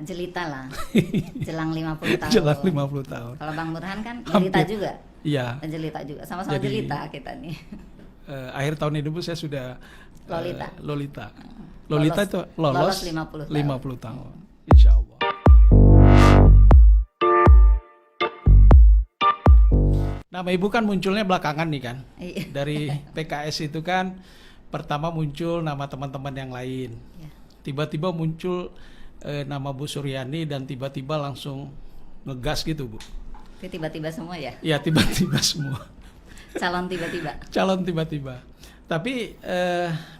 jelita lah. Jelang 50 tahun. Jelang 50 tahun. Kalau Bang Burhan kan jelita Hampir. juga. Iya. Jelita juga. Sama-sama Jadi, jelita kita nih. Akhir tahun ini Bu saya sudah Lolita. Lolita itu lolos 50 tahun. Insya Allah. Nama Ibu kan munculnya belakangan nih kan. Iya. Dari PKS itu kan pertama muncul nama teman-teman yang lain. Iya. Tiba-tiba muncul nama Bu Suryani dan tiba-tiba langsung ngegas gitu Bu. Itu tiba-tiba semua ya. Ya tiba-tiba semua. Calon tiba-tiba. Calon tiba-tiba. Tapi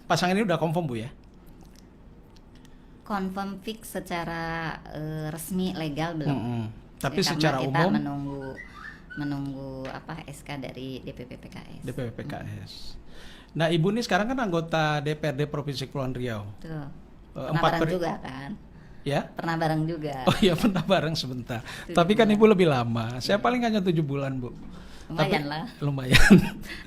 pasangan ini udah confirm Bu ya? Confirm fix secara resmi legal belum. Tapi Ya, secara karena kita umum menunggu apa SK dari DPP PKS. DPP PKS. Nah Ibu ini sekarang kan anggota DPRD Provinsi Kepulauan Riau. Tuh. Pernah 4 bareng juga kan? Ya? Pernah bareng juga. Oh iya pernah bareng sebentar. 7 Tapi kan bulan. Ibu lebih lama. Saya paling hanya 7 bulan Bu. Lumayan lah. Lumayan.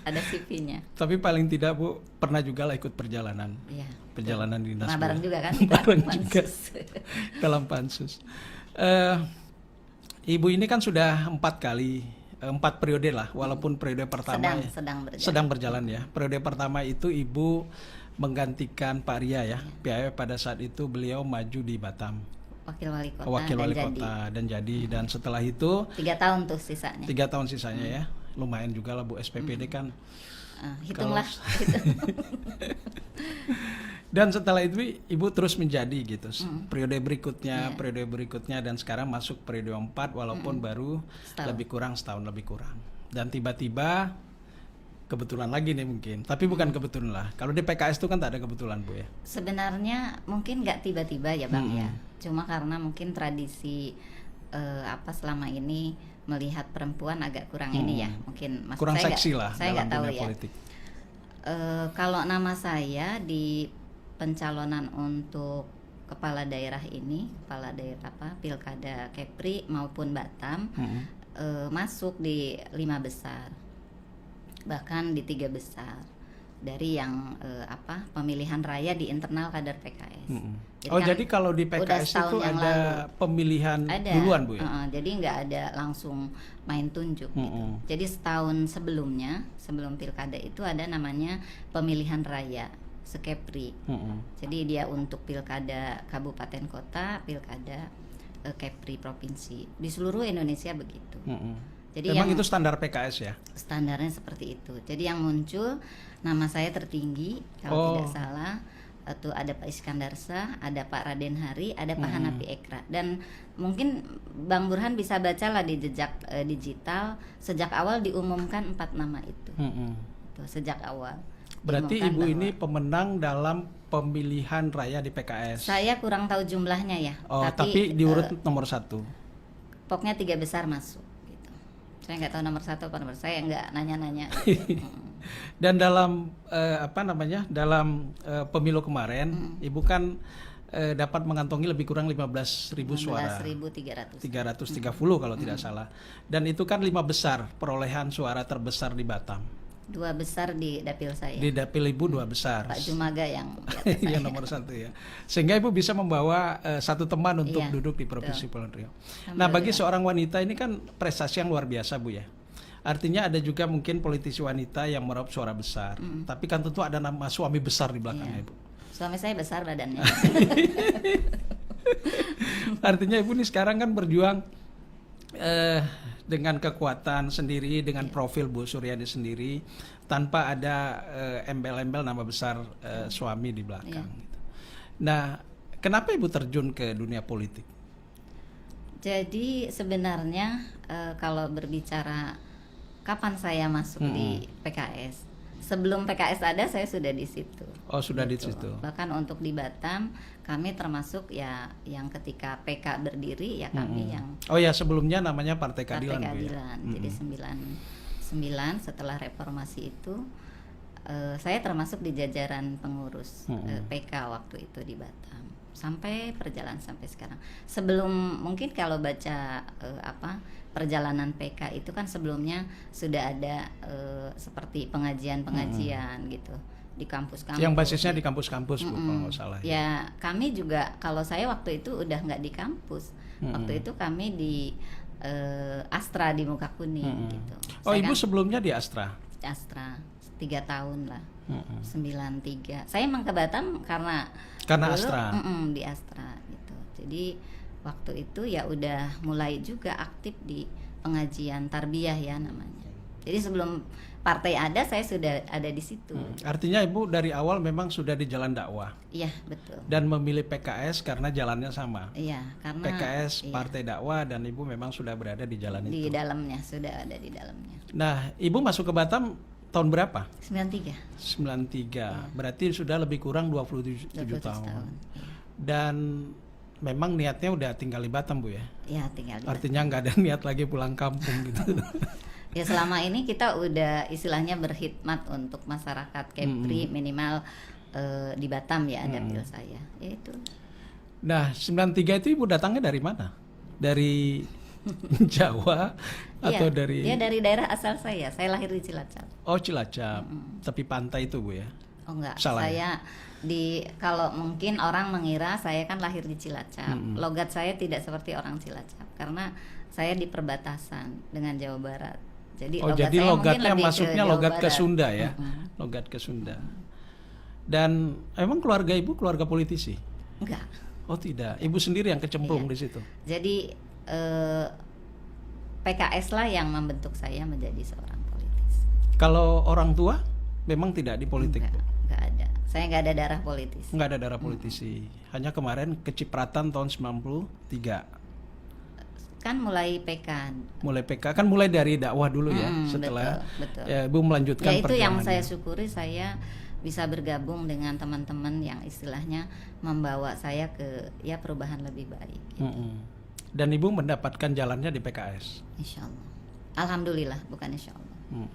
Ada CV-nya. Tapi paling tidak Bu pernah juga lah ikut perjalanan. Iya. Perjalanan dinas. Pernah Bu. bareng juga kan? Bareng Pansus. juga. Dalam pansus. Ibu ini kan sudah 4 periode lah, walaupun periode pertama sedang berjalan ya. Periode pertama itu Ibu menggantikan Pak Ria ya. PAW pada saat itu beliau maju di Batam. Wakil wali kota. Wakil wali kota dan jadi, dan setelah itu 3 tahun tuh sisanya. 3 tahun sisanya ya. Lumayan juga lah Bu, SPPD kan. Hitunglah. Dan setelah itu Ibu terus menjadi gitu. Periode berikutnya dan sekarang masuk periode 4 walaupun baru lebih kurang setahun lebih kurang. Dan tiba-tiba kebetulan lagi nih mungkin. Tapi bukan kebetulan lah. Kalau di PKS itu kan tak ada kebetulan Bu ya. Sebenarnya mungkin nggak tiba-tiba ya Bang ya. Cuma karena mungkin tradisi selama ini melihat perempuan agak kurang ini ya. Mungkin kurang seksi lah saya dalam nggak tahu dunia ya. politik. Kalau nama saya di pencalonan untuk kepala daerah ini, Pilkada Kepri maupun Batam, masuk di 5 besar, bahkan di 3 besar dari yang pemilihan raya di internal kader PKS. Jadi kalau di PKS itu ada pemilihan duluan Bu ya? Jadi nggak ada langsung main tunjuk gitu. Jadi setahun sebelumnya, sebelum pilkada itu ada namanya pemilihan raya Sekepri. Jadi dia untuk pilkada kabupaten kota, pilkada Kepri provinsi. Di seluruh Indonesia begitu. Jadi memang itu standar PKS ya? Standarnya seperti itu. Jadi yang muncul nama saya tertinggi kalau tidak salah. Itu ada Pak Iskandar Shah, ada Pak Raden Hari, ada Pak Hanafi Ekra. Dan mungkin Bang Burhan bisa baca lah di jejak digital, sejak awal diumumkan 4 nama itu. Tuh, sejak awal. Berarti Ibu ini pemenang dalam pemilihan raya di PKS. Saya kurang tahu jumlahnya ya. Tapi diurut nomor 1. Pokoknya 3 besar masuk gitu. Saya nggak tahu nomor 1 apa nomor, saya nggak nanya-nanya. Dan dalam dalam pemilu kemarin Ibu kan dapat mengantongi lebih kurang 15.000 suara. 15.300. 330 kalau tidak salah. Dan itu kan 5 besar perolehan suara terbesar di Batam. 2 besar di dapil saya. Di dapil Ibu 2 besar. Pak Jumaga yang di atas saya. Yang nomor 1 ya. Sehingga Ibu bisa membawa satu teman untuk duduk di Provinsi Kepulauan Riau. Nah, bagi seorang wanita ini kan prestasi yang luar biasa Bu ya. Artinya ada juga mungkin politisi wanita yang meraup suara besar. Tapi kan tentu ada nama suami besar di belakangnya Ibu. Suami saya besar badannya. Artinya Ibu nih sekarang kan berjuang dengan kekuatan sendiri, dengan profil Bu Suryani sendiri, tanpa ada embel-embel nama besar suami di belakang. Gitu. Nah, kenapa Ibu terjun ke dunia politik? Jadi sebenarnya kalau berbicara kapan saya masuk di PKS, sebelum PKS ada saya sudah di situ. Oh, sudah gitu. di situ. Bahkan untuk di Batam kami termasuk ya yang ketika PK berdiri ya kami yang. Oh ya, sebelumnya namanya Partai Keadilan. Partai Keadilan. Bu, ya? Jadi 99 setelah reformasi itu saya termasuk di jajaran pengurus PK waktu itu di Batam. Sampai perjalanan sampai sekarang. Sebelum mungkin kalau baca perjalanan PK itu kan sebelumnya sudah ada seperti pengajian gitu. di kampus-kampus. Yang basisnya di kampus-kampus Bu, kalau nggak salah. Ya kami juga, kalau saya waktu itu udah nggak di kampus. Waktu itu kami di Astra di Muka Kuning gitu. Oh, Saya Ibu kan sebelumnya di Astra? Astra 3 tahun lah. 93. Saya emang ke Batam karena dulu, Astra. Di Astra gitu. Jadi waktu itu ya udah mulai juga aktif di pengajian tarbiyah ya namanya. Jadi sebelum partai ada, saya sudah ada di situ. Artinya Ibu dari awal memang sudah di jalan dakwah. Iya, betul. Dan memilih PKS karena jalannya sama. Iya, karena PKS partai dakwah dan Ibu memang sudah berada di jalan di itu. dalamnya, sudah ada di dalamnya. Nah, Ibu masuk ke Batam tahun berapa? 93. 93. Berarti sudah lebih kurang 27 tahun. Dan memang niatnya udah tinggal di Batam Bu ya? Iya, tinggal di Artinya nggak ada niat lagi pulang kampung gitu. Ya selama ini kita udah istilahnya berkhidmat untuk masyarakat Kepri minimal di Batam ya dapil saya. Ya itu. Nah, 93 itu Ibu datangnya dari mana? Dari Jawa atau Iya, dari? dia dari daerah asal saya. Saya lahir di Cilacap. Oh, Cilacap. Tepi pantai itu Bu ya? Oh enggak, Salah saya kalau mungkin orang mengira saya kan lahir di Cilacap. Logat saya tidak seperti orang Cilacap karena saya di perbatasan dengan Jawa Barat. Jadi jadi saya logatnya mungkin lebih masuknya ke logat Jawa ke Barat. Sunda ya? Logat ke Sunda. Dan emang keluarga Ibu keluarga politisi? Enggak. Oh tidak, Ibu sendiri yang kecemplung di situ. Jadi PKS lah yang membentuk saya menjadi seorang politis. Kalau orang tua memang tidak di politik? Enggak ada. Saya enggak ada darah politis. Enggak ada darah politisi. Hanya kemarin kecipratan tahun 93. Kan mulai PK. Mulai PK kan mulai dari dakwah dulu ya. Setelah betul. Ya, Ibu melanjutkan Ya itu yang perjuangannya. saya syukuri, saya bisa bergabung dengan teman-teman yang istilahnya membawa saya ke ya perubahan lebih baik. Gitu. Dan Ibu mendapatkan jalannya di PKS. Insya Allah. Alhamdulillah, bukan insya Allah.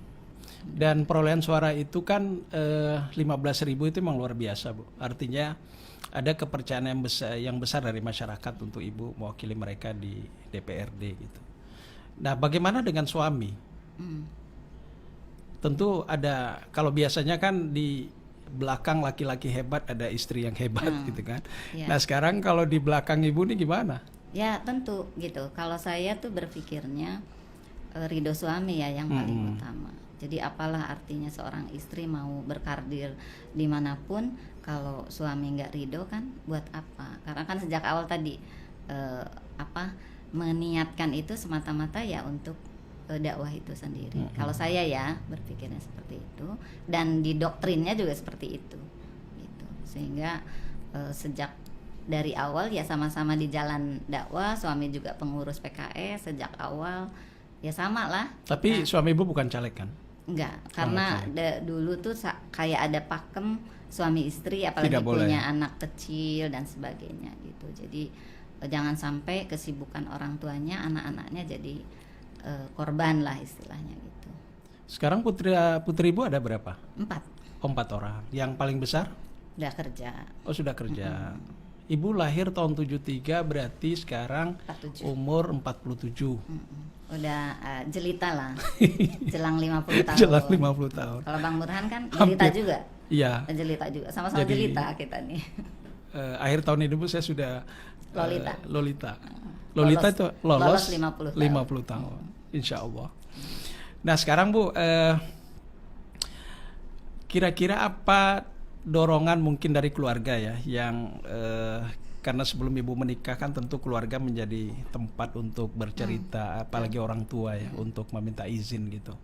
Dan perolehan suara itu kan 15.000 itu memang luar biasa Bu. Artinya ada kepercayaan yang besar dari masyarakat untuk Ibu mewakili mereka di DPRD gitu. Nah, bagaimana dengan suami? Tentu ada, kalau biasanya kan di belakang laki-laki hebat ada istri yang hebat gitu kan. Ya. Nah, sekarang kalau di belakang Ibu nih gimana? Ya tentu gitu. Kalau saya tuh berpikirnya ridho suami ya yang paling utama. Jadi apalah artinya seorang istri mau berkarir dimanapun kalau suami nggak ridho kan buat apa? Karena kan sejak awal tadi meniatkan itu semata-mata ya untuk dakwah itu sendiri. Kalau saya ya berpikirnya seperti itu dan di doktrinnya juga seperti itu. Gitu. Sehingga sejak dari awal ya sama-sama di jalan dakwah, suami juga pengurus PKS sejak awal ya sama lah. Tapi suami Ibu bukan caleg kan? Enggak, karena dulu tuh kayak ada pakem suami istri apalagi Tidak boleh. punya anak kecil dan sebagainya gitu. Jadi jangan sampai kesibukan orang tuanya anak-anaknya jadi korban lah istilahnya gitu. Sekarang putri Ibu ada berapa? 4. 4 orang. Yang paling besar? Udah kerja. Oh, sudah kerja. Ibu lahir tahun 73 berarti sekarang 47. umur 47. Udah jelita lah. Jelang 50 tahun. Jelang 50 tahun. Kalau Bang Burhan kan jelita juga. Iya. Jelita juga. Sama-sama Jadi, jelita kita nih. Akhir tahun ini Bu saya sudah Lolita. Lolita itu lolos 50 tahun. Insya Allah. Nah, sekarang Bu kira-kira apa dorongan mungkin dari keluarga ya yang karena sebelum Ibu menikah kan tentu keluarga menjadi tempat untuk bercerita, apalagi orang tua ya untuk meminta izin gitu.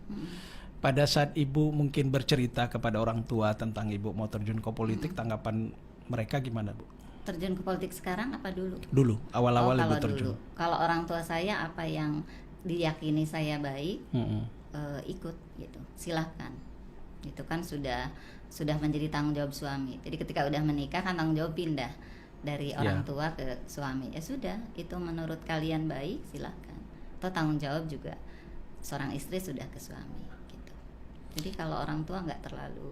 Pada saat Ibu mungkin bercerita kepada orang tua tentang Ibu mau terjun ke politik, tanggapan mereka gimana Bu? Terjun ke politik sekarang apa dulu? Dulu, awal-awal Ibu Kalau terjun. dulu. Kalau orang tua saya apa yang diyakini saya baik, ikut gitu. Silahkan. Itu kan sudah menjadi tanggung jawab suami. Jadi ketika udah menikah kan tanggung jawab pindah dari orang tua ke suami. Ya sudah, itu menurut kalian baik, silahkan. Atau tanggung jawab juga seorang istri sudah ke suami gitu. Jadi kalau orang tua nggak terlalu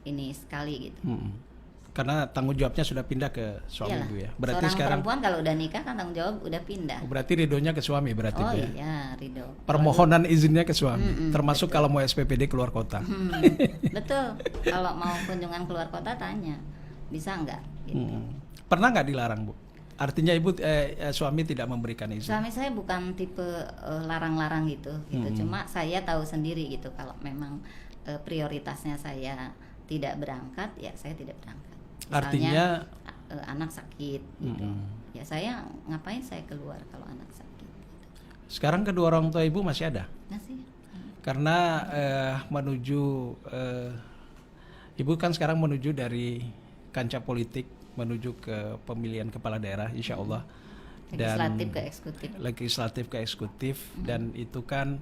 ini sekali gitu. Karena tanggung jawabnya sudah pindah ke suami Iyalah. Bu ya. Berarti Seorang sekarang perempuan kalau udah nikah kan tanggung jawab udah pindah. berarti ridhonya ke suami berarti Oh Bu ya. iya, ridho. Permohonan izinnya ke suami, termasuk kalau mau SPPD keluar kota. Betul. Kalau mau kunjungan keluar kota tanya, bisa nggak? Gitu. Pernah nggak dilarang Bu? Artinya ibu suami tidak memberikan izin. Suami saya bukan tipe larang-larang gitu. Cuma saya tahu sendiri gitu kalau memang prioritasnya saya tidak berangkat, ya saya tidak berangkat. Misalnya, Artinya anak sakit gitu. Ya saya ngapain saya keluar kalau anak sakit gitu. sekarang kedua orang tua ibu masih ada? Masih. Karena menuju ibu kan sekarang menuju dari kancah politik menuju ke pemilihan kepala daerah insya Allah. Legislatif ke eksekutif. Legislatif ke eksekutif dan itu kan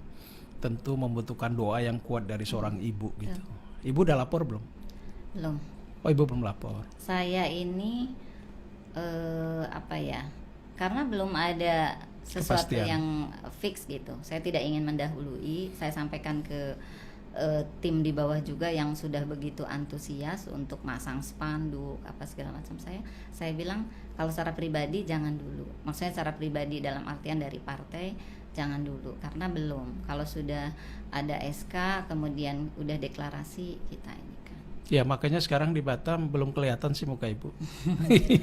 tentu membutuhkan doa yang kuat dari seorang ibu gitu. Ibu udah lapor belum? Belum. Oh ibu belum lapor. Saya ini apa ya? Karena belum ada sesuatu Kepastian. yang fix gitu. Saya tidak ingin mendahului. Saya sampaikan ke tim di bawah juga yang sudah begitu antusias untuk masang spanduk apa segala macam. Saya bilang kalau secara pribadi jangan dulu. Maksudnya secara pribadi dalam artian dari partai jangan dulu karena belum. Kalau sudah ada SK kemudian udah deklarasi kita ini kan. Ya makanya sekarang di Batam belum kelihatan sih muka ibu.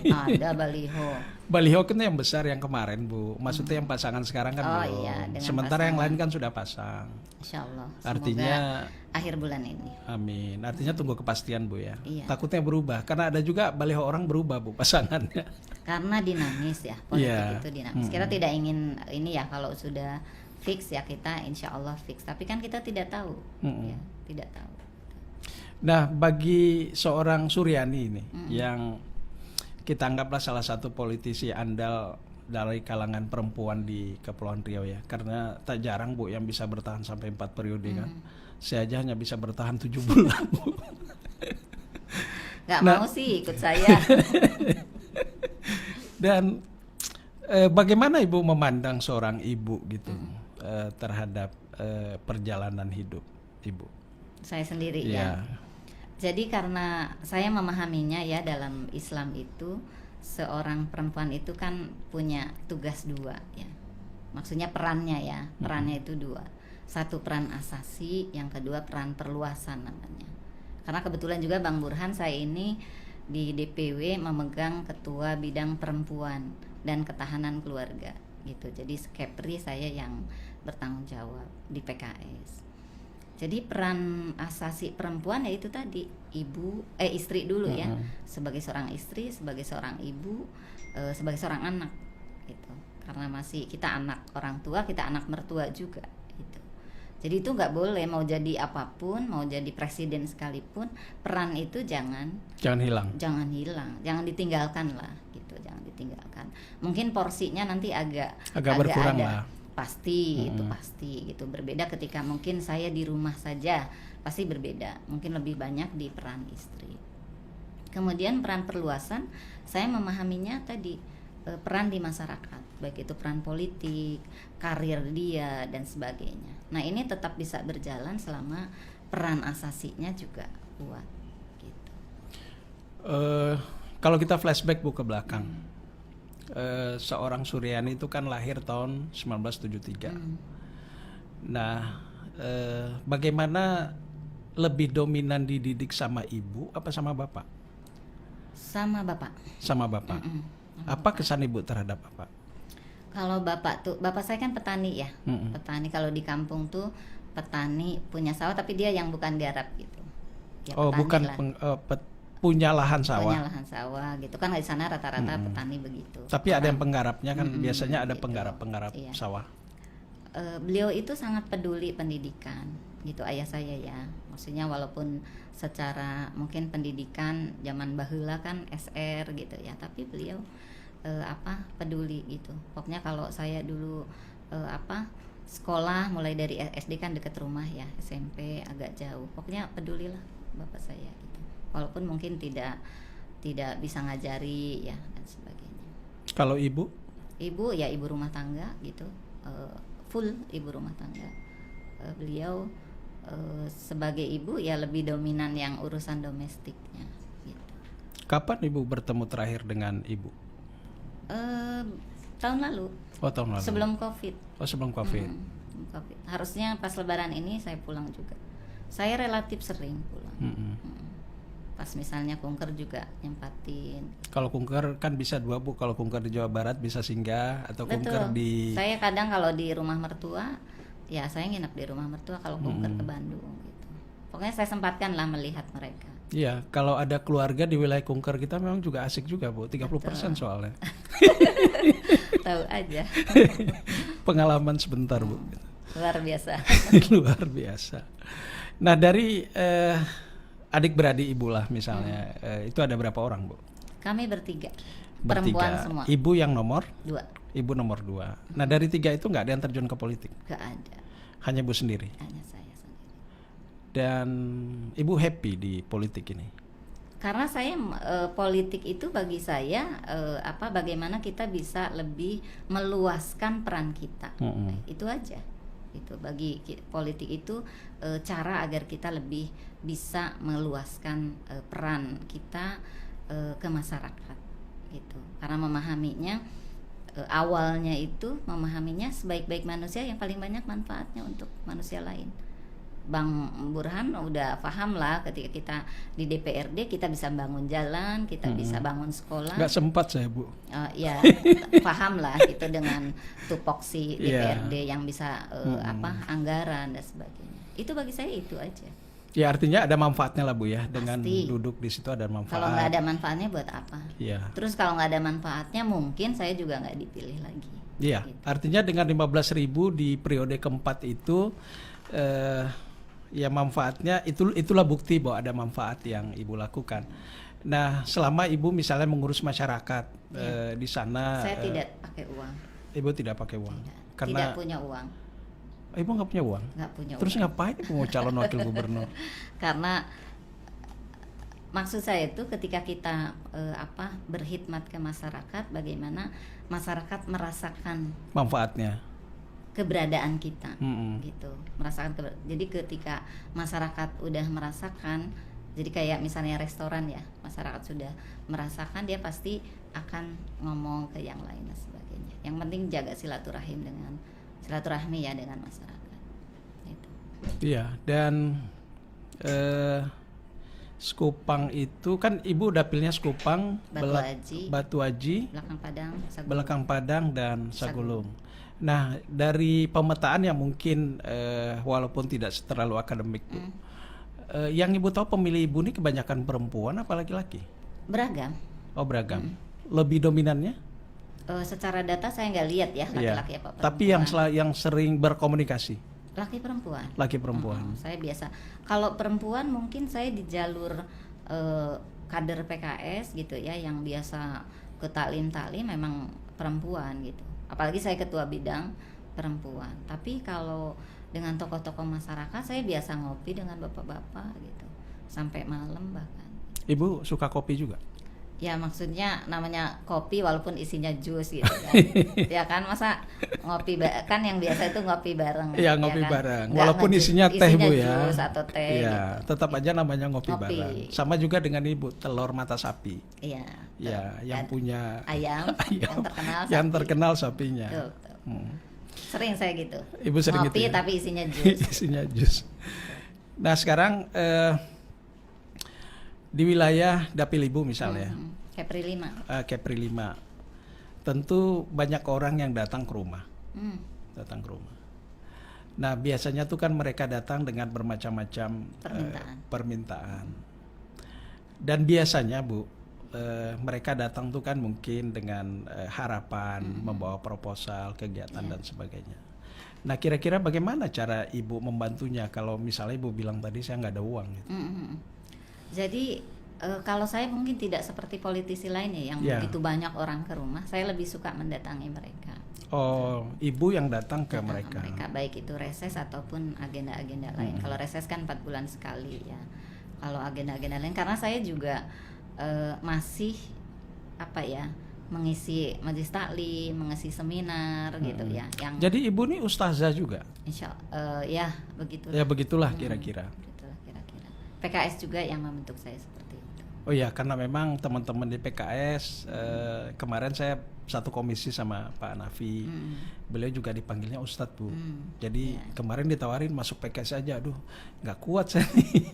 Ada baliho. Baliho kan yang besar yang kemarin Bu. Maksudnya yang pasangan sekarang kan Oh belum. iya, dengan Sementara yang pasangan. lain kan sudah pasang. Insya Allah. Artinya akhir bulan ini. amin. Artinya tunggu kepastian Bu ya. Iya. Takutnya berubah karena ada juga baliho orang berubah Bu pasangannya. Karena dinamis ya, politik Iya. itu dinamis. Kita tidak ingin ini ya kalau sudah fix ya kita insya Allah fix. Tapi kan kita tidak tahu, ya, tidak tahu. Nah, bagi seorang Suryani ini yang kita anggaplah salah satu politisi andal dari kalangan perempuan di Kepulauan Riau ya. Karena tak jarang Bu yang bisa bertahan sampai 4 periode kan. Saya aja hanya bisa bertahan 7 bulan Bu. Gak mau sih ikut saya. Dan bagaimana Ibu memandang seorang ibu gitu terhadap perjalanan hidup Ibu? Saya sendiri Ya. ya. Jadi karena saya memahaminya ya dalam Islam itu seorang perempuan itu kan punya tugas dua ya. Maksudnya perannya ya, perannya itu dua. Satu peran asasi, yang kedua peran perluasan namanya. Karena kebetulan juga Bang Burhan saya ini di DPW memegang ketua bidang perempuan dan ketahanan keluarga gitu. Jadi Kepri saya yang bertanggung jawab di PKS. Jadi peran asasi perempuan yaitu tadi istri dulu ya, sebagai seorang istri, sebagai seorang ibu, sebagai seorang anak gitu. Karena masih kita anak orang tua, kita anak mertua juga gitu. Jadi itu nggak boleh mau jadi apapun, mau jadi presiden sekalipun, peran itu jangan Jangan hilang. jangan ditinggalkan lah gitu, jangan ditinggalkan. Mungkin porsinya nanti agak Berkurang ada. lah. Pasti itu pasti gitu, berbeda ketika mungkin saya di rumah saja pasti berbeda, mungkin lebih banyak di peran istri. Kemudian peran perluasan saya memahaminya tadi peran di masyarakat, baik itu peran politik, karir dia dan sebagainya. Nah ini tetap bisa berjalan selama peran asasinya juga kuat gitu. Kalau kita flashback Bu ke belakang, seorang Suryani itu kan lahir tahun 1973. Nah, bagaimana lebih dominan dididik sama ibu apa sama bapak? Sama bapak. Sama bapak. Apa kesan ibu terhadap bapak? Kalau bapak saya kan petani ya, petani. Kalau di kampung tuh petani punya sawah, tapi dia yang bukan garap gitu. Ya, oh, bukan punya lahan sawah. Punya lahan sawah gitu kan, di sana rata-rata petani begitu. Tapi ada yang penggarapnya kan, biasanya ada gitu. penggarap Iya. sawah. Beliau itu sangat peduli pendidikan gitu, ayah saya ya. Maksudnya walaupun secara mungkin pendidikan zaman baheula kan SR gitu ya, tapi beliau peduli gitu. Pokoknya kalau saya dulu sekolah mulai dari SD kan deket rumah ya, SMP agak jauh. Pokoknya pedulilah bapak saya gitu. Walaupun mungkin tidak bisa ngajari ya dan sebagainya. Kalau ibu? Ibu ya ibu rumah tangga gitu, full ibu rumah tangga. Beliau sebagai ibu ya lebih dominan yang urusan domestiknya gitu. Kapan Ibu bertemu terakhir dengan Ibu? Tahun lalu. Oh, tahun lalu. Sebelum COVID. Oh, sebelum COVID. COVID. Harusnya pas Lebaran ini saya pulang juga. Saya relatif sering pulang. Pas misalnya kunker juga nyempatin. Kalau kunker kan bisa 2 Bu. Kalau kunker di Jawa Barat bisa singgah atau kunker di. Saya kadang kalau di rumah mertua, ya saya nginep di rumah mertua. Kalau kunker ke Bandung gitu. Pokoknya saya sempatkan lah melihat mereka. Iya, kalau ada keluarga di wilayah kunker kita memang juga asik juga Bu. 30% soalnya. Tahu aja. Pengalaman sebentar Bu. Luar biasa. Luar biasa. Nah dari adik beradik Ibu lah misalnya, itu ada berapa orang Bu? Kami bertiga. Perempuan semua. Ibu yang nomor? 2. Ibu nomor 2. Nah dari 3 itu nggak ada yang terjun ke politik? Nggak ada. Hanya Ibu sendiri? Hanya saya sendiri. Dan Ibu happy di politik ini? Karena saya politik itu bagi saya bagaimana kita bisa lebih meluaskan peran kita. Itu aja. Itu bagi politik itu cara agar kita lebih bisa meluaskan peran kita ke masyarakat gitu. Karena memahaminya awalnya itu memahaminya sebaik-baik manusia yang paling banyak manfaatnya untuk manusia lain. Bang Burhan udah paham lah ketika kita di DPRD kita bisa bangun jalan, kita bisa bangun sekolah. Nggak sempat saya Bu. Ya paham lah itu dengan tupoksi DPRD yang bisa anggaran dan sebagainya. Itu bagi saya itu aja. Ya artinya ada manfaatnya lah Bu ya. Dengan Pasti. duduk di situ ada manfaat. Kalau nggak ada manfaatnya buat apa? Iya. Terus kalau nggak ada manfaatnya mungkin saya juga nggak dipilih lagi. Iya. Gitu. Artinya dengan 15.000 di periode keempat itu ya manfaatnya itulah bukti bahwa ada manfaat yang Ibu lakukan. Nah, selama Ibu misalnya mengurus masyarakat di sana, saya tidak pakai uang. Ibu tidak pakai uang, tidak punya uang. Ibu nggak punya uang. Nggak punya. Terus uang. ngapain Ibu mau calon wakil gubernur? Karena maksud saya itu ketika kita berkhidmat ke masyarakat, bagaimana masyarakat merasakan manfaatnya. Keberadaan kita gitu, merasakan jadi ketika masyarakat udah merasakan, jadi kayak misalnya restoran ya, masyarakat sudah merasakan, dia pasti akan ngomong ke yang lain dan sebagainya. Yang penting jaga silaturahmi ya dengan masyarakat gitu. Iya, dan Sekupang itu kan Ibu dapilnya Sekupang, Batu Aji, Belakang Padang dan Sagulung. Nah, dari pemetaan yang mungkin walaupun tidak terlalu akademik Bu, yang Ibu tahu pemilih Ibu ini kebanyakan perempuan apa laki-laki? Beragam. Oh, beragam. Lebih dominannya? Secara data saya nggak lihat ya laki-laki apa perempuan. Tapi yang sering berkomunikasi? Laki perempuan. Laki perempuan. Saya biasa. Kalau perempuan mungkin saya di jalur kader PKS gitu ya, yang biasa ke taklim memang perempuan gitu. Apalagi saya ketua bidang perempuan. Tapi kalau dengan tokoh-tokoh masyarakat saya biasa ngopi dengan bapak-bapak gitu sampai malam bahkan. Ibu suka kopi juga? Ya maksudnya namanya kopi walaupun isinya jus gitu kan. Ya kan, masa ngopi kan yang biasa itu ngopi bareng. Iya, ngopi ya kan? bareng. Walaupun isinya teh Bu ya. Jus atau teh ya, gitu. Tetap aja namanya ngopi bareng. Sama juga dengan Ibu telur mata sapi. Iya. Ya, yang punya ayam yang terkenal sapinya. Betul. Sering saya gitu. Ibu sering ngopi gitu ya? Tapi isinya jus. Isinya jus. Nah, sekarang di wilayah dapil Ibu misalnya, Kepri 5, tentu banyak orang yang datang ke rumah, Nah, biasanya tuh kan mereka datang dengan bermacam-macam permintaan. Dan biasanya Bu, mereka datang tuh kan mungkin dengan harapan membawa proposal, kegiatan dan sebagainya. Nah, kira-kira bagaimana cara Ibu membantunya kalau misalnya Ibu bilang tadi saya nggak ada uang gitu? Jadi kalau saya mungkin tidak seperti politisi lainnya yang begitu banyak orang ke rumah, saya lebih suka mendatangi mereka. Oh, Ibu yang datang ke mereka. Baik itu reses ataupun agenda-agenda lain. Kalau reses kan 4 bulan sekali ya. Kalau agenda-agenda lain, karena saya juga masih mengisi majelis taklim, mengisi seminar gitu ya. Jadi Ibu nih ustazah juga? Insya ya begitu. Ya begitulah kira-kira. PKS juga yang membentuk saya seperti itu. Oh iya, karena memang teman-teman di PKS kemarin saya satu komisi sama Pak Nafi. Beliau juga dipanggilnya Ustadz, Bu. Jadi kemarin ditawarin masuk PKS aja, aduh nggak kuat saya nih.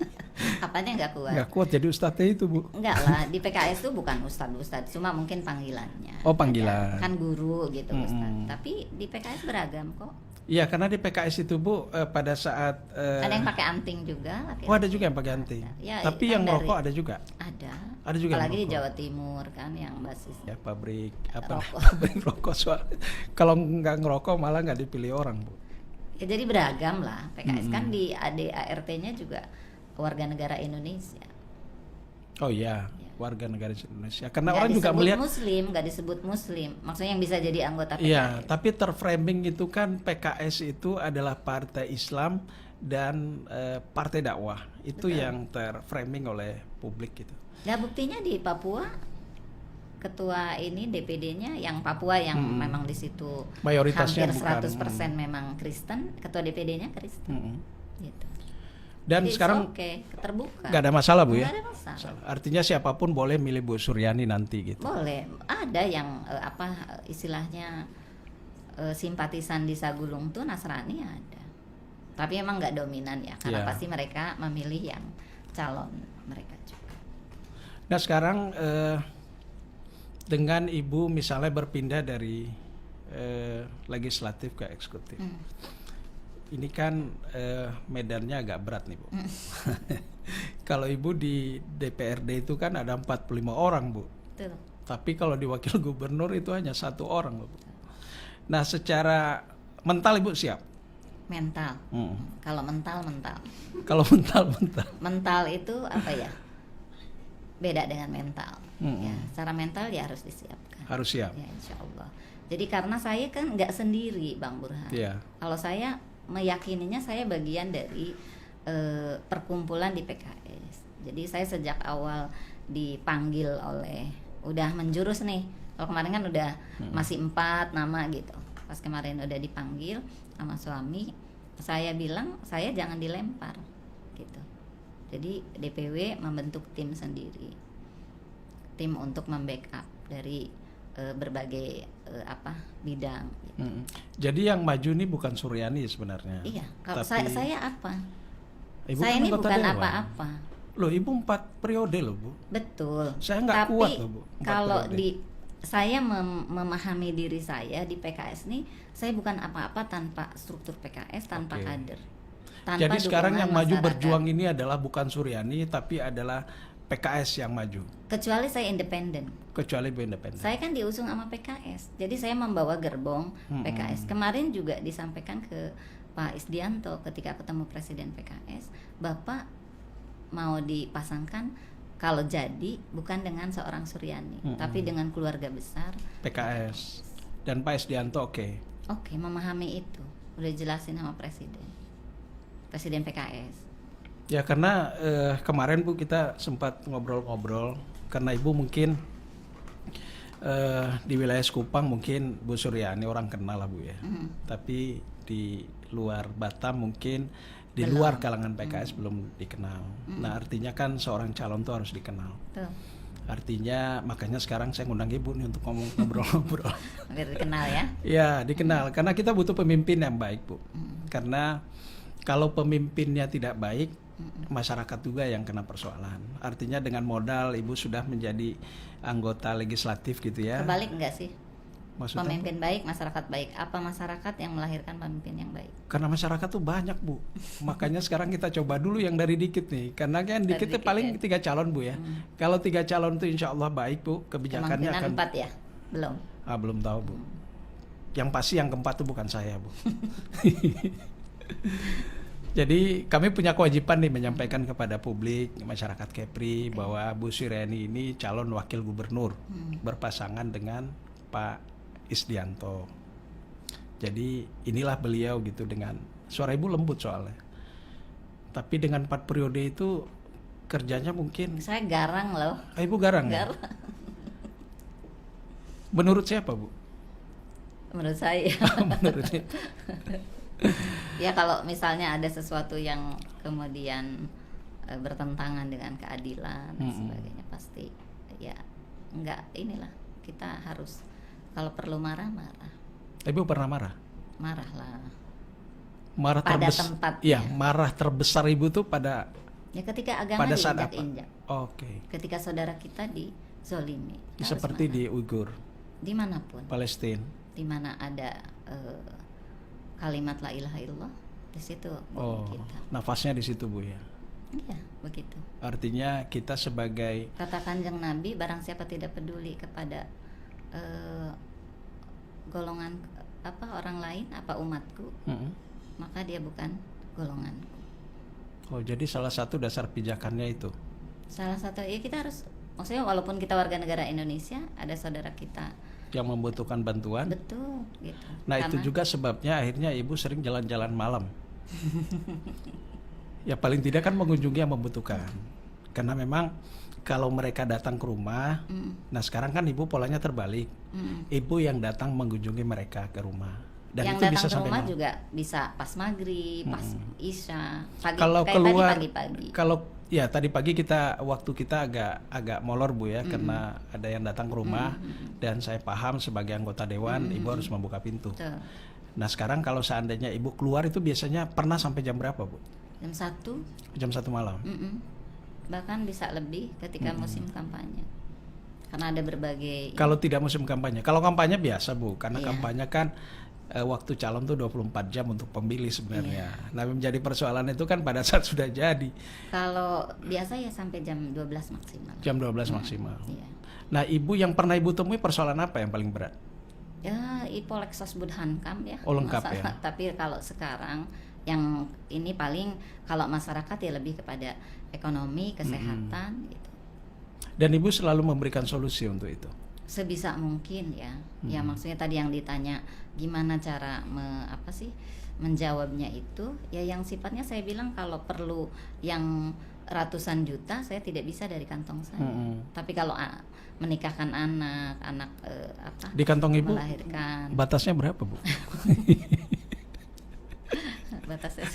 Apanya nggak kuat? Nggak kuat jadi Ustadznya itu, Bu. Enggak lah, di PKS itu bukan ustadz, cuma mungkin panggilannya. Oh, panggilan. Kan guru gitu ustadz. Tapi di PKS beragam kok. Iya, karena di PKS itu, Bu, pada saat ada yang pakai anting juga. Oh, ada juga yang pakai anting. Ya, tapi kan yang ngerokok ada juga. Ada juga. Apalagi di Jawa Timur kan yang basis. Ya, pabrik rokok. Pabrik rokok. Kalau nggak ngerokok malah nggak dipilih orang, Bu. Ya, jadi beragam lah. PKS kan di ADART-nya juga warga negara Indonesia. Oh iya. Warga negara Indonesia. Karena nggak orang juga melihat nggak disebut Muslim. Maksudnya yang bisa jadi anggota PKS. Iya, tapi terframing itu kan PKS itu adalah partai Islam dan partai dakwah. Itu Betul. yang terframing oleh publik gitu. Nah, buktinya di Papua ketua ini DPD-nya yang Papua yang memang di situ mayoritasnya hampir 100% bukan, memang Kristen, ketua DPD-nya Kristen. Gitu. Dan jadi sekarang terbuka. nggak ada masalah, Bu, ya? Nggak ada masalah. Artinya siapapun boleh milih Bu Suryani nanti gitu. Boleh. Ada yang istilahnya simpatisan di Sagulung tuh Nasrani ada. Tapi emang nggak dominan ya, karena pasti mereka memilih yang calon mereka juga. Nah, sekarang dengan Ibu misalnya berpindah dari legislatif ke eksekutif. Ini kan medannya agak berat nih, Bu. Kalau Ibu di DPRD itu kan ada 45 orang, Bu. Betul. Tapi kalau di wakil gubernur itu hanya 1 orang, Bu. Nah, secara mental Ibu siap? Mental. Kalau mental. Kalau mental. Mental itu apa ya? Beda dengan mental. Ya, secara mental ya harus disiapkan. Harus siap. Ya, insya Allah. Jadi karena saya kan nggak sendiri, Bang Burhan. Yeah. Kalau saya meyakininya saya bagian dari perkumpulan di PKS. Jadi saya sejak awal dipanggil udah menjurus nih. Kalau kemarin kan udah masih 4 nama gitu. Pas kemarin udah dipanggil sama suami, saya bilang saya jangan dilempar gitu. Jadi DPW membentuk tim sendiri, tim untuk membackup dari berbagai bidang. Gitu. Jadi yang maju nih bukan Suryani sebenarnya. Iya. Kalau tapi saya apa? Ibu Saya kan ini anggota bukan dewan. apa-apa. Loh, Ibu 4 periode loh, Bu. Betul. Saya nggak kuat loh, Bu. 4 kalau periode. saya memahami diri saya di PKS nih, saya bukan apa-apa tanpa struktur PKS, tanpa kader. Tanpa jadi sekarang yang maju masyarakat. berjuang ini adalah bukan Suryani tapi adalah PKS yang maju. Kecuali saya independen. Kecuali Bu independen. Saya kan diusung sama PKS. Jadi saya membawa gerbong PKS. Kemarin juga disampaikan ke Pak Isdianto ketika ketemu Presiden PKS, Bapak mau dipasangkan kalau jadi bukan dengan seorang Suryani, tapi dengan keluarga besar PKS. Dan Pak Isdianto oke, memahami itu. Udah jelasin sama Presiden PKS. Ya karena kemarin Bu kita sempat ngobrol-ngobrol karena Ibu mungkin di wilayah Sekupang mungkin Bu Suryani orang kenal lah, Bu, ya. Tapi di luar Batam mungkin di luar kalangan PKS belum dikenal. Nah, artinya kan seorang calon tuh harus dikenal. Tuh. Artinya makanya sekarang saya ngundang Ibu nih untuk ngobrol-ngobrol. Biar dikenal ya. Ya, dikenal karena kita butuh pemimpin yang baik, Bu. Karena kalau pemimpinnya tidak baik, masyarakat juga yang kena persoalan. Artinya dengan modal Ibu sudah menjadi anggota legislatif gitu ya. Kebalik enggak sih? Maksudnya, pemimpin baik, masyarakat baik. Apa masyarakat yang melahirkan pemimpin yang baik? Karena masyarakat tuh banyak, Bu. Makanya sekarang kita coba dulu yang dari dikit nih. Karena kan dikit itu paling 3 calon, Bu, ya. Kalau 3 calon itu insya Allah baik, Bu. Kebijakannya akan 4 ya? Belum. Belum tahu, Bu. Yang pasti yang keempat itu bukan saya, Bu. Jadi kami punya kewajiban nih menyampaikan kepada publik, masyarakat Kepri bahwa Bu Suryani ini calon wakil gubernur berpasangan dengan Pak Isdianto. Jadi inilah beliau gitu, dengan suara Ibu lembut soalnya. Tapi dengan 4 periode itu kerjanya mungkin. Saya garang loh. Ibu garang. Ya? Menurut siapa, Bu? Menurut saya. Menurut saya. Ya kalau misalnya ada sesuatu yang kemudian bertentangan dengan keadilan dan sebagainya, pasti ya enggak, inilah kita harus kalau perlu marah. Ibu pernah marah? Marahlah. Marah Pada terbesar. tempatnya. Iya, marah terbesar Ibu tuh pada Ketika agama pada saat diinjak-injak. Oke. Ketika saudara kita dizolimi. Seperti di Uighur, dimanapun. Palestina. Di mana ada kalimat la ilaha illallah, di situ kita. Nafasnya di situ Bu ya. Iya, begitu. Artinya kita sebagai, kata Kanjeng Nabi, barang siapa tidak peduli kepada golongan orang lain, umatku, maka dia bukan golonganku. Jadi salah satu dasar pijakannya itu. Salah satu, ya kita harus, maksudnya walaupun kita warga negara Indonesia, ada saudara kita yang membutuhkan bantuan. Betul, gitu. Nah, itu juga sebabnya akhirnya Ibu sering jalan-jalan malam. Ya paling tidak kan mengunjungi yang membutuhkan. Karena memang kalau mereka datang ke rumah, nah sekarang kan Ibu polanya terbalik. Ibu yang datang mengunjungi mereka ke rumah. Dan yang itu datang bisa ke sampai rumah malam. juga bisa pas maghrib, pas isya, pagi, Kalau kayak keluar, tadi pagi-pagi. Kalau ya tadi pagi waktu kita agak molor Bu ya, karena ada yang datang ke rumah dan saya paham sebagai anggota dewan Ibu harus membuka pintu. Betul. Nah sekarang kalau seandainya Ibu keluar itu biasanya pernah sampai jam berapa Bu? Jam 1. Jam 1 malam. Bahkan bisa lebih ketika musim kampanye. Karena ada berbagai. Kalau tidak musim kampanye, kalau kampanye biasa Bu, karena Iya. kampanye kan waktu calon tuh 24 jam untuk pemilih sebenarnya. Nah menjadi persoalan itu kan pada saat sudah jadi. Kalau biasa ya sampai jam 12 maksimal. Jam 12 maksimal. Iya. Nah Ibu yang pernah Ibu temui persoalan apa yang paling berat? Ya, Polexos Budhankam ya. Oh, lengkap ya. Tapi kalau sekarang yang ini paling kalau masyarakat ya lebih kepada ekonomi, kesehatan gitu. Dan Ibu selalu memberikan solusi untuk itu. Sebisa mungkin ya. Ya maksudnya tadi yang ditanya gimana cara menjawabnya itu, ya yang sifatnya saya bilang kalau perlu yang ratusan juta saya tidak bisa dari kantong saya. Tapi kalau menikahkan anak di kantong Ibu melahirkan, batasnya berapa Bu? batasnya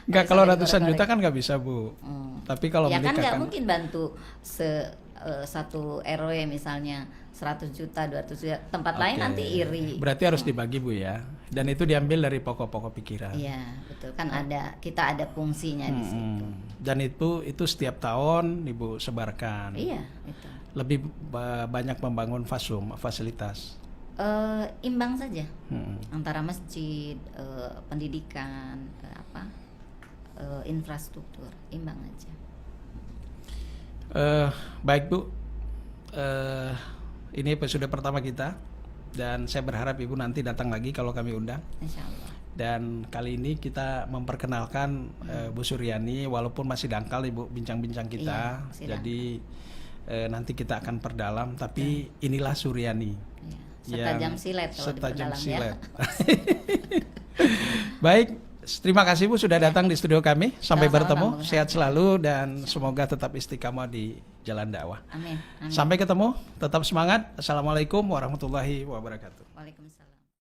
Enggak, kalau ratusan juta kan nggak bisa Bu. Tapi kalau ya kan menikahkan, nggak mungkin bantu satu RW misalnya 100 juta, 200 juta, tempat lain nanti iri. Berarti harus dibagi Bu ya. Dan itu diambil dari pokok-pokok pikiran. Iya, betul. Kan kita ada fungsinya di situ. Dan itu setiap tahun Ibu sebarkan. Iya, itu. Lebih banyak membangun fasilitas. Imbang saja antara masjid, pendidikan, infrastruktur, imbang aja. Baik Bu, ini episode pertama kita dan saya berharap Ibu nanti datang lagi kalau kami undang. Insya Allah. Dan kali ini kita memperkenalkan Bu Suryani, walaupun masih dangkal Ibu bincang-bincang kita. Iya, jadi nanti kita akan perdalam, tapi inilah Suryani. Iya. Setajam silet kalau setajam diperdalam silet. ya. Baik, terima kasih Bu sudah datang di studio kami. Sampai Sama-sama, bertemu, Bang. sehat selalu dan semoga tetap istiqamah di jalan dakwah. Amin. Sampai ketemu, tetap semangat. Assalamualaikum warahmatullahi wabarakatuh. Waalaikumsalam.